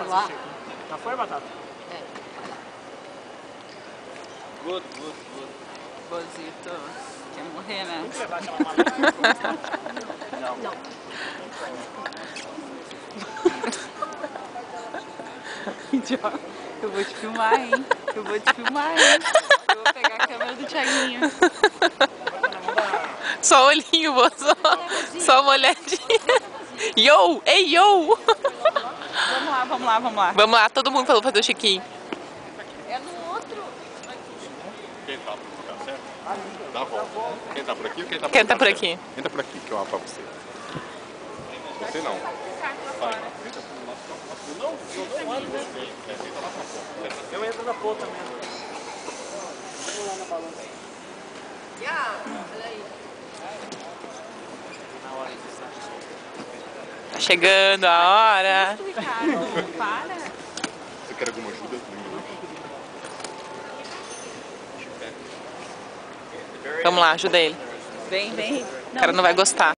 Lá. Já foi, Batata? É. Good, good, good. Bozito, quer morrer, né? Tem que levar aquela mala. Não. Não. Idiota. Eu vou te filmar, hein? Eu vou te filmar, hein? Eu vou pegar a câmera do Thiaguinho. Só olhinho, bozo. Só uma olhadinha. Yo! Ei, yo! Vamos lá, vamos lá, vamos lá. Vamos lá, todo mundo falou fazer o Chiquinho. É no outro. Quem tá por cá, certo? Dá a volta. Quem tá por aqui ou quem tá por Quem aqui? tá por aqui? Quem tá por aqui, que eu abro pra você. Você não. Vai. Não ando, né? Tenta lá pra fora. Eu entro na ponta mesmo. Vamos lá na balança. Olha aí. Na hora de estar. Tá chegando a hora. Ricardo, para. Você quer alguma ajuda? Vamos lá, ajuda ele. Vem, vem. O cara não vai gostar.